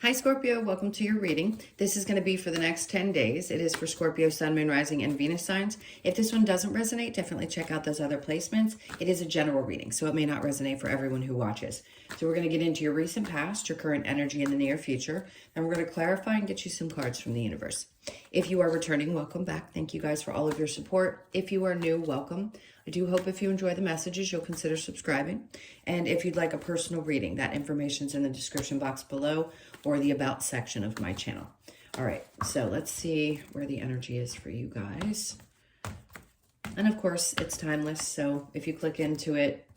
Hi Scorpio, welcome to your reading. This is going to be for the next 10 days. It is for Scorpio, Sun, Moon, Rising, and Venus signs. If this one doesn't resonate, definitely check out those other placements. It is a general reading, so it may not resonate for everyone who watches. So we're going to get into your recent past, your current energy in the near future, and we're going to clarify and get you some cards from the universe. If you are returning, welcome back. Thank you guys for all of your support. If you are new, welcome. I do hope if you enjoy the messages, you'll consider subscribing. And if you'd like a personal reading, that information's in the description box below or the About section of my channel. All right, so let's see where the energy is for you guys. And of course, it's timeless, so if you click into it,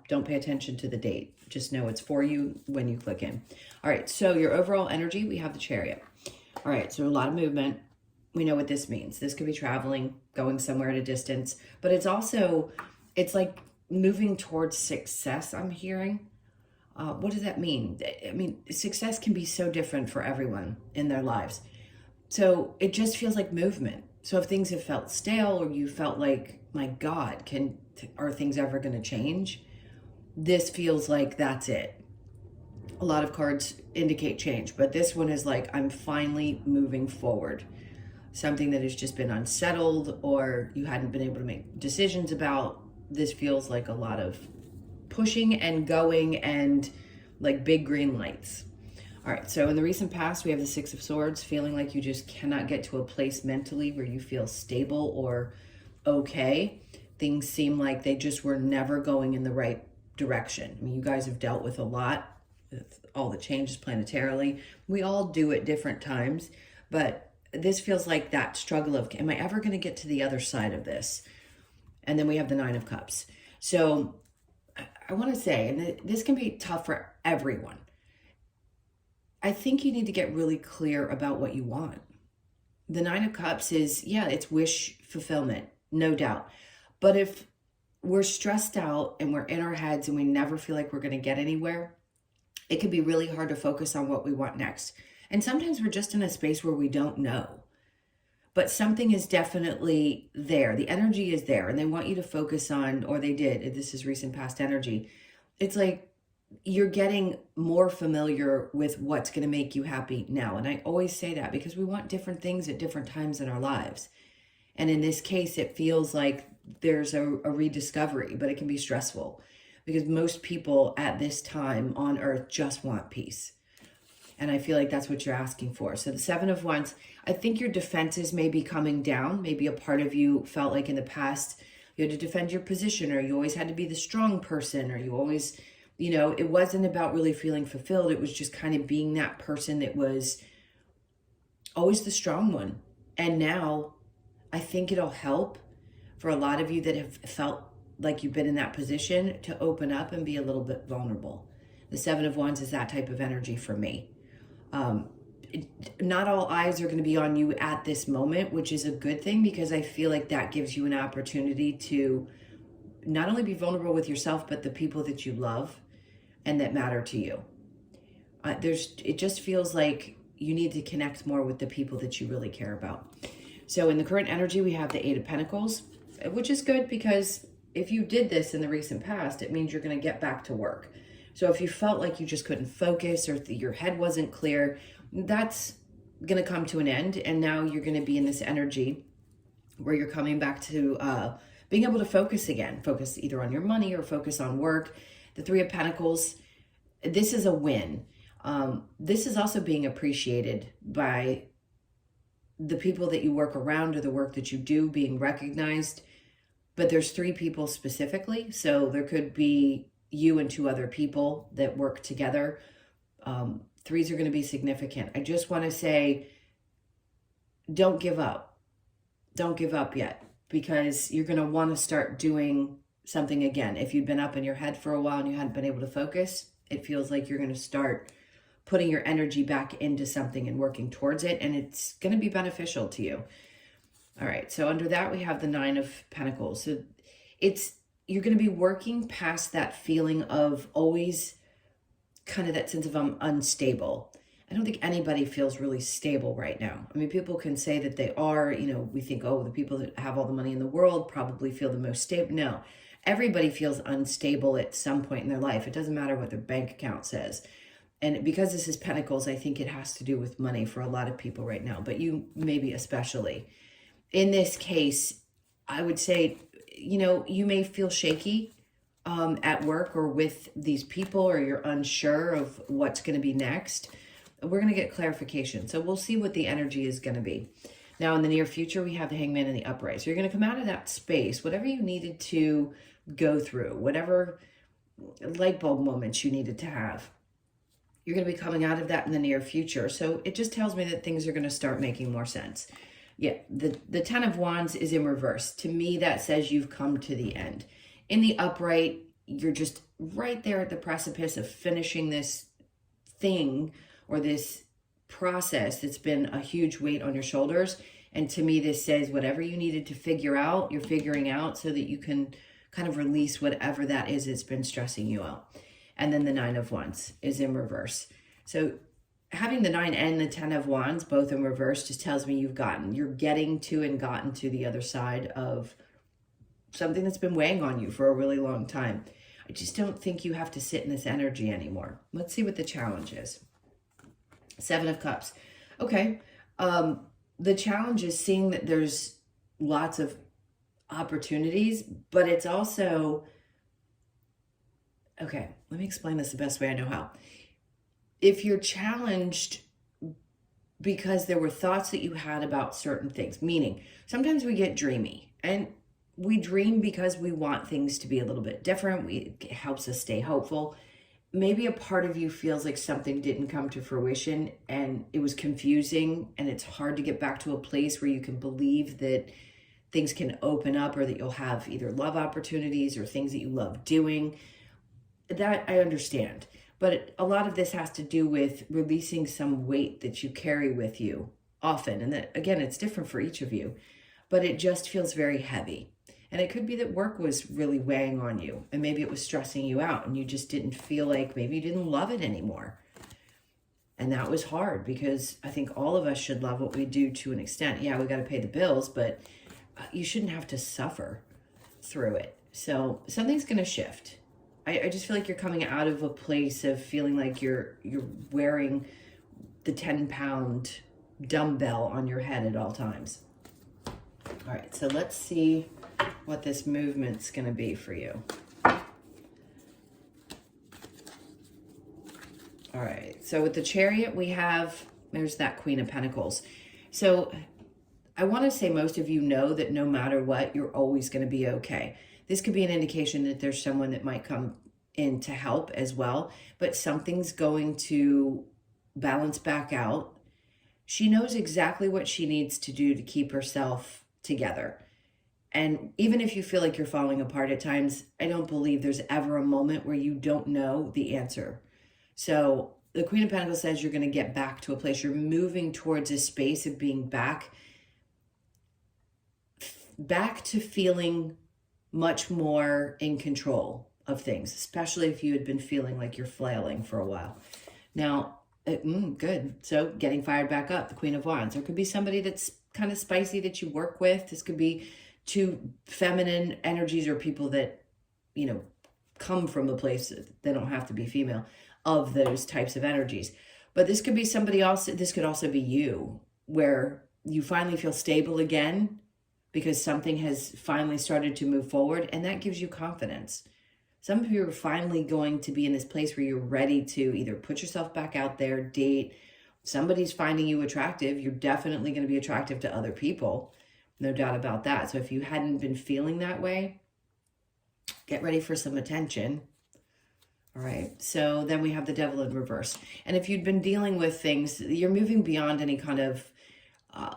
don't pay attention to the date. Just know it's for you when you click in. All right, so your overall energy, we have the Chariot. All right, so a lot of movement. We know what this means. This could be traveling, going somewhere at a distance, but it's like moving towards success, I'm hearing. What does that mean? I mean, success can be so different for everyone in their lives. So it just feels like movement. So if things have felt stale or you felt like, my God, are things ever going to change? This feels like that's it. A lot of cards indicate change, but this one is like, I'm finally moving forward. Something that has just been unsettled or you hadn't been able to make decisions about. This feels like a lot of pushing and going and like big green lights. All right, so in the recent past, we have the Six of Swords, feeling like you just cannot get to a place mentally where you feel stable or okay. Things seem like they just were never going in the right direction. I mean, you guys have dealt with a lot, with all the changes planetarily. We all do at different times, but this feels like that struggle of, am I ever going to get to the other side of this? And then we have the Nine of Cups. So I want to say, and this can be tough for everyone, I think you need to get really clear about what you want. The Nine of Cups is, yeah, it's wish fulfillment, no doubt. But if we're stressed out and we're in our heads and we never feel like we're going to get anywhere, it can be really hard to focus on what we want next. And sometimes we're just in a space where we don't know. But something is definitely there. The energy is there, and they want you to focus on, or they did, this is recent past energy. It's like you're getting more familiar with what's going to make you happy now. And I always say that because we want different things at different times in our lives. And in this case, it feels like there's a rediscovery, but it can be stressful because most people at this time on Earth just want peace. And I feel like that's what you're asking for. So the Seven of Wands, I think your defenses may be coming down. Maybe a part of you felt like in the past you had to defend your position, or you always had to be the strong person, or you always, it wasn't about really feeling fulfilled. It was just kind of being that person that was always the strong one. And now I think it'll help for a lot of you that have felt like you've been in that position to open up and be a little bit vulnerable. The Seven of Wands is that type of energy for me. Not all eyes are going to be on you at this moment, which is a good thing because I feel like that gives you an opportunity to not only be vulnerable with yourself, but the people that you love and that matter to you. It just feels like you need to connect more with the people that you really care about. So in the current energy, we have the Eight of Pentacles, which is good because if you did this in the recent past, it means you're going to get back to work. So if you felt like you just couldn't focus or your head wasn't clear, that's going to come to an end. And now you're going to be in this energy where you're coming back to being able to focus again. Focus either on your money or focus on work. The Three of Pentacles, this is a win. This is also being appreciated by the people that you work around or the work that you do being recognized. But there's three people specifically. So there could be you and two other people that work together. Threes are going to be significant. I just want to say, don't give up. Don't give up yet, because you're going to want to start doing something again. If you've been up in your head for a while and you hadn't been able to focus, it feels like you're going to start putting your energy back into something and working towards it, and it's going to be beneficial to you. All right, so under that, we have the Nine of Pentacles. So you're going to be working past that feeling of always kind of that sense of unstable. I don't think anybody feels really stable right now. I mean, people can say that they are, we think, oh, the people that have all the money in the world probably feel the most stable. No, everybody feels unstable at some point in their life. It doesn't matter what their bank account says. And because this is Pentacles, I think it has to do with money for a lot of people right now, but you maybe especially. In this case, I would say, you may feel shaky at work or with these people, or you're unsure of what's going to be next. We're going to get clarification. So we'll see what the energy is going to be. Now, in the near future, we have the Hangman and the Upright. So you're going to come out of that space, whatever you needed to go through, whatever light bulb moments you needed to have. You're going to be coming out of that in the near future. So it just tells me that things are going to start making more sense. Yeah, the Ten of Wands is in reverse. To me, that says you've come to the end. In the upright, you're just right there at the precipice of finishing this thing or this process that's been a huge weight on your shoulders. And to me, this says whatever you needed to figure out, you're figuring out so that you can kind of release whatever that is that's been stressing you out. And then the Nine of Wands is in reverse. So having the 9 and the 10 of Wands both in reverse just tells me you're getting to and gotten to the other side of something that's been weighing on you for a really long time. I just don't think you have to sit in this energy anymore. Let's see what the challenge is. 7 of Cups. Okay. The challenge is seeing that there's lots of opportunities, but it's also, okay, let me explain this the best way I know how. If you're challenged because there were thoughts that you had about certain things, meaning sometimes we get dreamy, and we dream because we want things to be a little bit different. It helps us stay hopeful. Maybe a part of you feels like something didn't come to fruition and it was confusing, and it's hard to get back to a place where you can believe that things can open up, or that you'll have either love opportunities or things that you love doing. That I understand. But a lot of this has to do with releasing some weight that you carry with you often. And that, again, it's different for each of you, but it just feels very heavy. And it could be that work was really weighing on you, and maybe it was stressing you out, and you just didn't feel like, maybe you didn't love it anymore. And that was hard, because I think all of us should love what we do to an extent. Yeah, we got to pay the bills, but you shouldn't have to suffer through it. So something's going to shift. I just feel like you're coming out of a place of feeling like you're wearing the 10-pound dumbbell on your head at all times. All right, so let's see what this movement's going to be for you. All right, so with the Chariot, there's that Queen of Pentacles. So I want to say most of you know that no matter what, you're always going to be okay. This could be an indication that there's someone that might come in to help as well, but something's going to balance back out. She knows exactly what she needs to do to keep herself together. And even if you feel like you're falling apart at times, I don't believe there's ever a moment where you don't know the answer. So the Queen of Pentacles says you're going to get back to a place. You're moving towards a space of being back to feeling much more in control of things, especially if you had been feeling like you're flailing for a while. Now, good. So getting fired back up, the Queen of Wands. There could be somebody that's kind of spicy that you work with. This could be two feminine energies, or people that, come from a place, they don't have to be female, of those types of energies. But this could be somebody else. This could also be you, where you finally feel stable again, because something has finally started to move forward, and that gives you confidence. Some of you are finally going to be in this place where you're ready to either put yourself back out there, date. Somebody's finding you attractive. You're definitely going to be attractive to other people. No doubt about that. So if you hadn't been feeling that way, get ready for some attention. All right. So then we have the Devil in reverse. And if you'd been dealing with things, you're moving beyond any kind of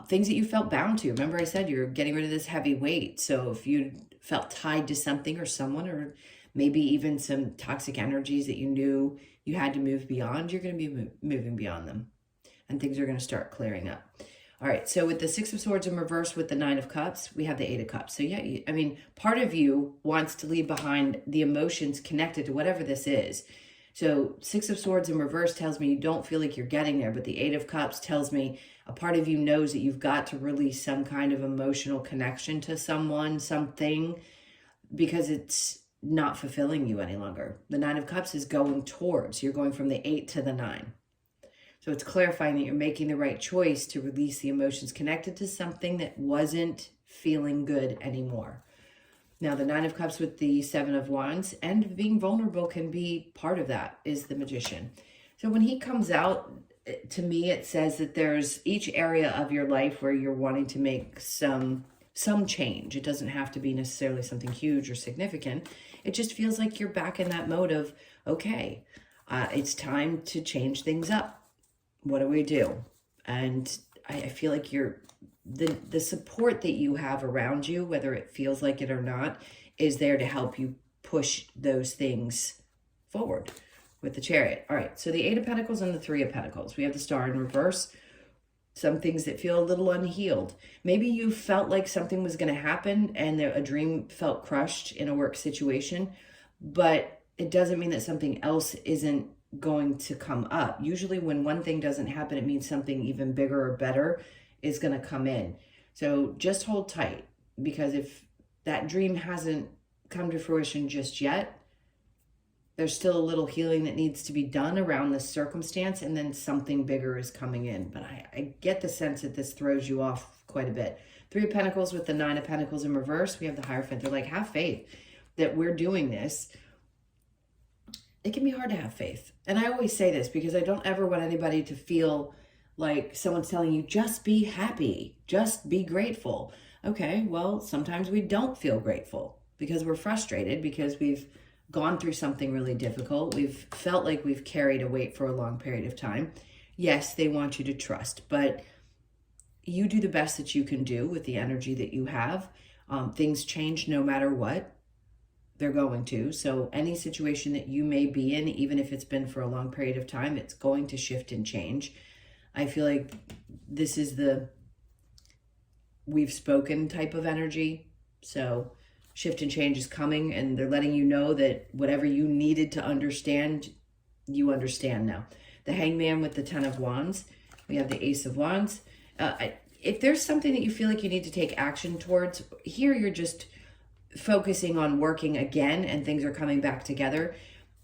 things that you felt bound to. Remember I said you're getting rid of this heavy weight. So if you felt tied to something or someone, or maybe even some toxic energies that you knew you had to move beyond, you're going to be moving beyond them. And things are going to start clearing up. All right, so with the 6 of Swords in reverse with the 9 of Cups, we have the 8 of Cups. So yeah, part of you wants to leave behind the emotions connected to whatever this is. So 6 of Swords in reverse tells me you don't feel like you're getting there, but the 8 of Cups tells me a part of you knows that you've got to release some kind of emotional connection to someone, something, because it's not fulfilling you any longer. The Nine of Cups is going towards, you're going from the 8 to the 9. So it's clarifying that you're making the right choice to release the emotions connected to something that wasn't feeling good anymore. Now, the Nine of Cups with the Seven of Wands and being vulnerable can be part of that, is the Magician. So when he comes out, to me, it says that there's each area of your life where you're wanting to make some change. It doesn't have to be necessarily something huge or significant. It just feels like you're back in that mode of, okay, it's time to change things up. What do we do? And I feel like the support that you have around you, whether it feels like it or not, is there to help you push those things forward with the Chariot. All right, so the Eight of Pentacles and the Three of Pentacles. We have the Star in reverse. Some things that feel a little unhealed. Maybe you felt like something was going to happen and a dream felt crushed in a work situation, but it doesn't mean that something else isn't going to come up. Usually when one thing doesn't happen, it means something even bigger or better is going to come in. So just hold tight, because if that dream hasn't come to fruition just yet, there's still a little healing that needs to be done around this circumstance, and then something bigger is coming in. But I get the sense that this throws you off quite a bit. Three of Pentacles with the Nine of Pentacles in reverse. We have the Hierophant. They're like, have faith that we're doing this. It can be hard to have faith. And I always say this because I don't ever want anybody to feel like someone's telling you, just be happy, just be grateful. Okay, well, sometimes we don't feel grateful because we're frustrated, because we've gone through something really difficult. We've felt like we've carried a weight for a long period of time. Yes, they want you to trust, but you do the best that you can do with the energy that you have. Things change no matter what. They're going to. So any situation that you may be in, even if it's been for a long period of time, it's going to shift and change. I feel like this is the we've spoken type of energy. So shift and change is coming, and they're letting you know that whatever you needed to understand, you understand now. The Hangman with the Ten of Wands. We have the Ace of Wands. If there's something that you feel like you need to take action towards, here you're just focusing on working again and things are coming back together.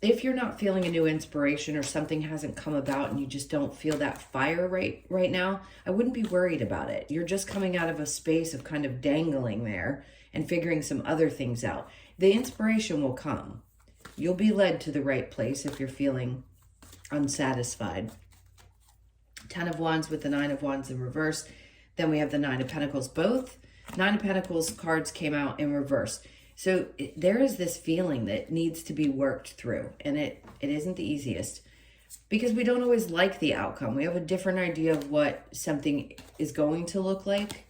If you're not feeling a new inspiration or something hasn't come about and you just don't feel that fire right now, I wouldn't be worried about it. You're just coming out of a space of kind of dangling there and figuring some other things out. The inspiration will come. You'll be led to the right place if you're feeling unsatisfied. Ten of Wands with the Nine of Wands in reverse. Then we have the Nine of Pentacles. Both Nine of Pentacles cards came out in reverse. So there is this feeling that needs to be worked through, and it isn't the easiest because we don't always like the outcome. We have a different idea of what something is going to look like,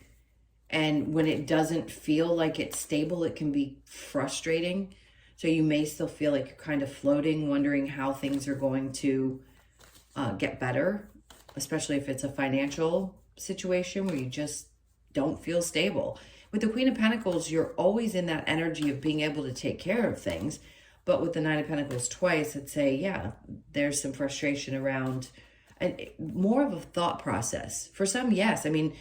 and when it doesn't feel like it's stable, it can be frustrating. So you may still feel like you're kind of floating, wondering how things are going to get better, especially if it's a financial situation where you just don't feel stable. With the Queen of Pentacles, you're always in that energy of being able to take care of things. But with the Nine of Pentacles twice, I'd say, yeah, there's some frustration around and more of a thought process. For some, yes. I mean,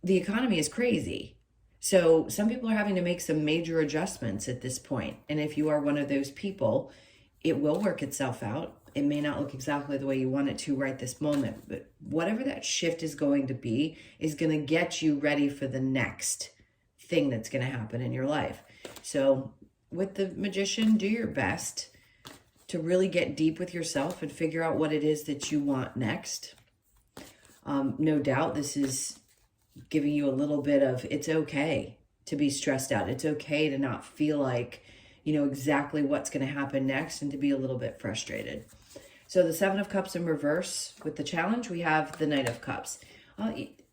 the economy is crazy. So some people are having to make some major adjustments at this point. And if you are one of those people, it will work itself out. It may not look exactly the way you want it to right this moment, but whatever that shift is going to be is going to get you ready for the next thing that's going to happen in your life. So with the Magician, do your best to really get deep with yourself and figure out what it is that you want next. No doubt this is giving you a little bit of, it's okay to be stressed out. It's okay to not feel like you know exactly what's going to happen next and to be a little bit frustrated. So the Seven of Cups in reverse with the challenge, we have the Knight of Cups.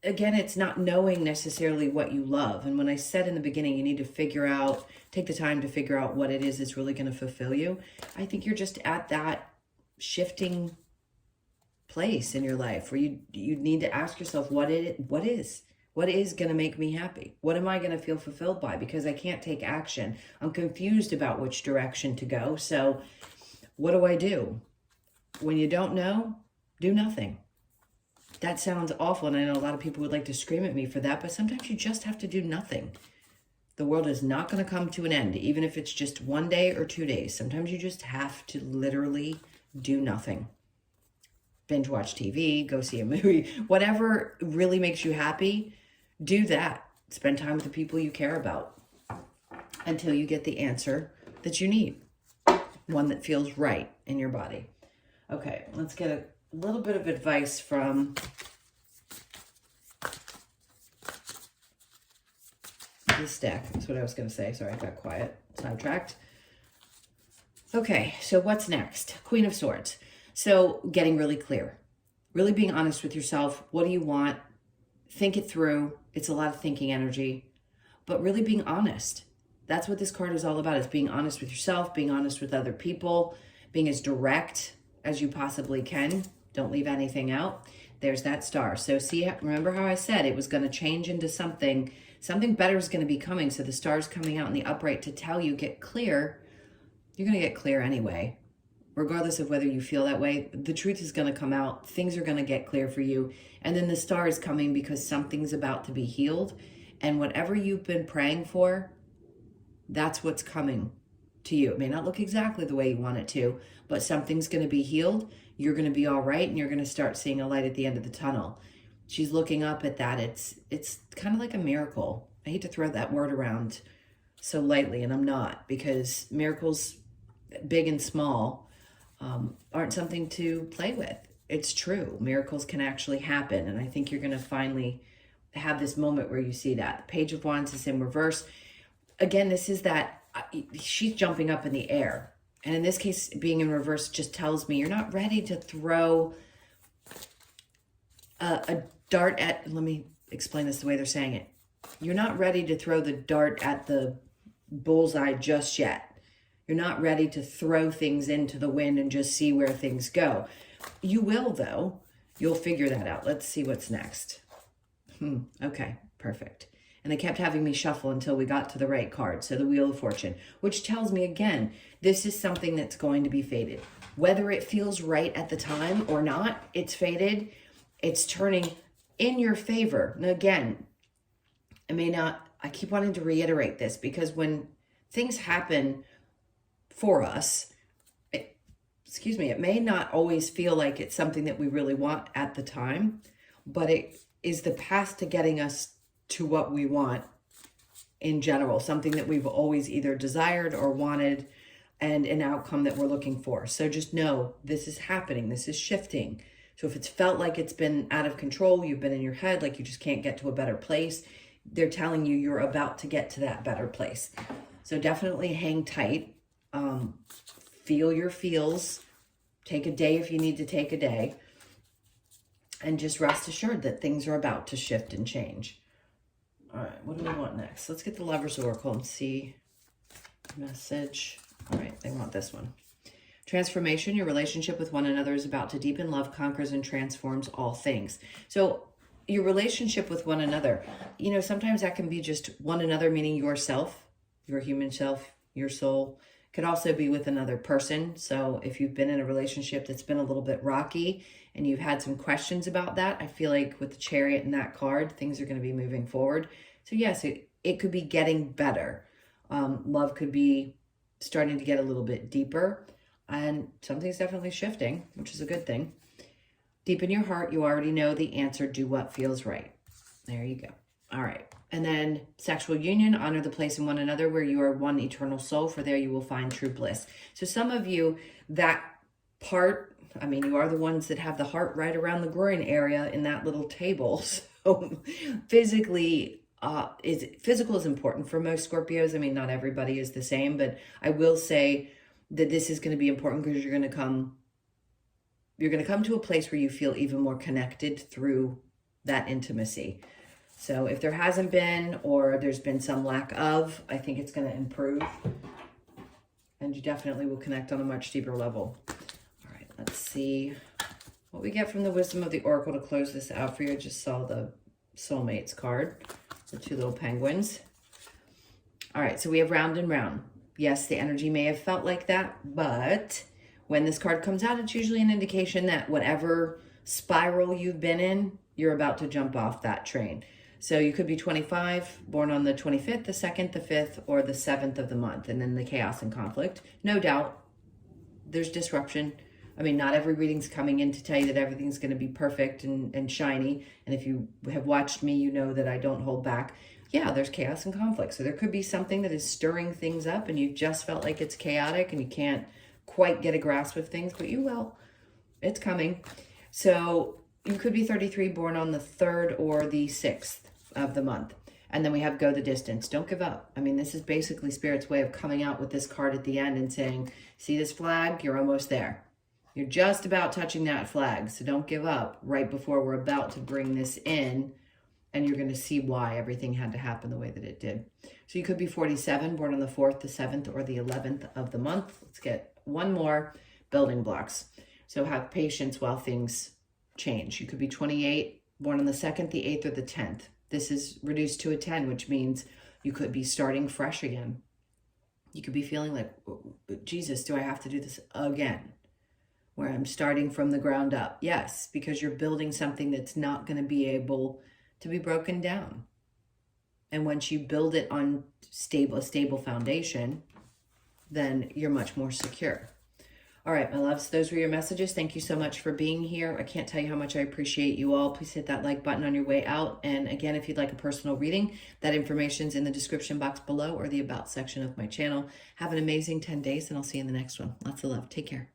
Again, it's not knowing necessarily what you love. And when I said in the beginning, you need to figure out, take the time to figure out what it is that's really going to fulfill you. I think you're just at that shifting place in your life where you need to ask yourself, what is going to make me happy? What am I going to feel fulfilled by? Because I can't take action. I'm confused about which direction to go. So what do I do? When you don't know, do nothing. That sounds awful, and I know a lot of people would like to scream at me for that, but sometimes you just have to do nothing. The world is not going to come to an end, even if it's just 1 day or 2 days. Sometimes you just have to literally do nothing. Binge watch TV, go see a movie, whatever really makes you happy, do that. Spend time with the people you care about until you get the answer that you need, one that feels right in your body. Okay, let's get a little bit of advice from this deck. That's what I was going to say. Sorry, I got quiet, sidetracked. Okay, so what's next? Queen of Swords. So getting really clear, really being honest with yourself. What do you want? Think it through. It's a lot of thinking energy, but really being honest. That's what this card is all about, is being honest with yourself, being honest with other people, being as direct as you possibly can. Don't leave anything out. There's that star. So see, remember how I said it was going to change into something better is going to be coming. So the star's coming out in the upright to tell you, get clear. You're going to get clear anyway. Regardless of whether you feel that way, the truth is going to come out. Things are going to get clear for you. And then the star is coming because something's about to be healed. And whatever you've been praying for, that's what's coming to you. It may not look exactly the way you want it to, but something's going to be healed. You're going to be all right, and you're going to start seeing a light at the end of the tunnel. She's looking up at that. It's kind of like a miracle. I hate to throw that word around so lightly, and I'm not, because miracles, big and small, aren't something to play with. It's true. Miracles can actually happen. And I think you're going to finally have this moment where you see that. The Page of Wands is in reverse. Again, this is that she's jumping up in the air. And in this case, being in reverse just tells me you're not ready to throw a dart at, let me explain this the way they're saying it. You're not ready to throw the dart at the bullseye just yet. You're not ready to throw things into the wind and just see where things go. You will, though. You'll figure that out. Let's see what's next. Okay, perfect. And they kept having me shuffle until we got to the right card. So the Wheel of Fortune, which tells me, again, this is something that's going to be fated. Whether it feels right at the time or not, it's fated. It's turning in your favor. Now, again, I keep wanting to reiterate this, because when things happen for us, it may not always feel like it's something that we really want at the time, but it is the path to getting us to what we want in general, something that we've always either desired or wanted, and an outcome that we're looking for. So just know this is happening. This is shifting. So if it's felt like it's been out of control, you've been in your head, like you just can't get to a better place, they're telling you you're about to get to that better place. So definitely hang tight. Feel your feels. Take a day if you need to take a day. And just rest assured that things are about to shift and change. All right, what do we want next? Let's get the Lover's Oracle and see message. All right, they want this one. Transformation. Your relationship with one another is about to deepen. Love conquers and transforms all things. So your relationship with one another, sometimes that can be just one another, meaning yourself, your human self, your soul. Could also be with another person. So if you've been in a relationship that's been a little bit rocky and you've had some questions about that, I feel like with the Chariot and that card, things are going to be moving forward. So yes, it could be getting better. Love could be starting to get a little bit deeper, and something's definitely shifting, which is a good thing. Deep in your heart, you already know the answer. Do what feels right. There you go. All right. And then sexual union, honor the place in one another where you are one eternal soul, for there you will find true bliss. So some of you, that part, you are the ones that have the heart right around the groin area in that little table. So physical is important for most Scorpios. Not everybody is the same, but I will say that this is going to be important because you're going to come to a place where you feel even more connected through that intimacy. So if there hasn't been, or there's been some lack of, I think it's going to improve. And you definitely will connect on a much deeper level. All right, let's see what we get from the Wisdom of the Oracle to close this out for you. I just saw the Soulmates card, the two little penguins. All right, so we have round and round. Yes, the energy may have felt like that, but when this card comes out, it's usually an indication that whatever spiral you've been in, you're about to jump off that train. So you could be 25, born on the 25th, the 2nd, the 5th, or the 7th of the month, and then the chaos and conflict. No doubt there's disruption. I mean, not every reading's coming in to tell you that everything's going to be perfect and shiny. And if you have watched me, you know that I don't hold back. Yeah, there's chaos and conflict. So there could be something that is stirring things up and you just felt like it's chaotic and you can't quite get a grasp of things, but you will. It's coming. So you could be 33, born on the 3rd or the 6th of the month. And then we have go the distance. Don't give up. I mean, this is basically Spirit's way of coming out with this card at the end and saying, see this flag? You're almost there. You're just about touching that flag. So don't give up right before we're about to bring this in. And you're going to see why everything had to happen the way that it did. So you could be 47, born on the 4th, the 7th, or the 11th of the month. Let's get one more. Building blocks. So have patience while things change. You could be 28, born on the 2nd, the 8th, or the 10th. This is reduced to a 10, which means you could be starting fresh again. You could be feeling like, Jesus, do I have to do this again? Where I'm starting from the ground up. Yes, because you're building something that's not going to be able to be broken down. And once you build it on a stable foundation, then you're much more secure. All right, my loves, those were your messages. Thank you so much for being here. I can't tell you how much I appreciate you all. Please hit that like button on your way out. And again, if you'd like a personal reading, that information's in the description box below or the about section of my channel. Have an amazing 10 days, and I'll see you in the next one. Lots of love. Take care.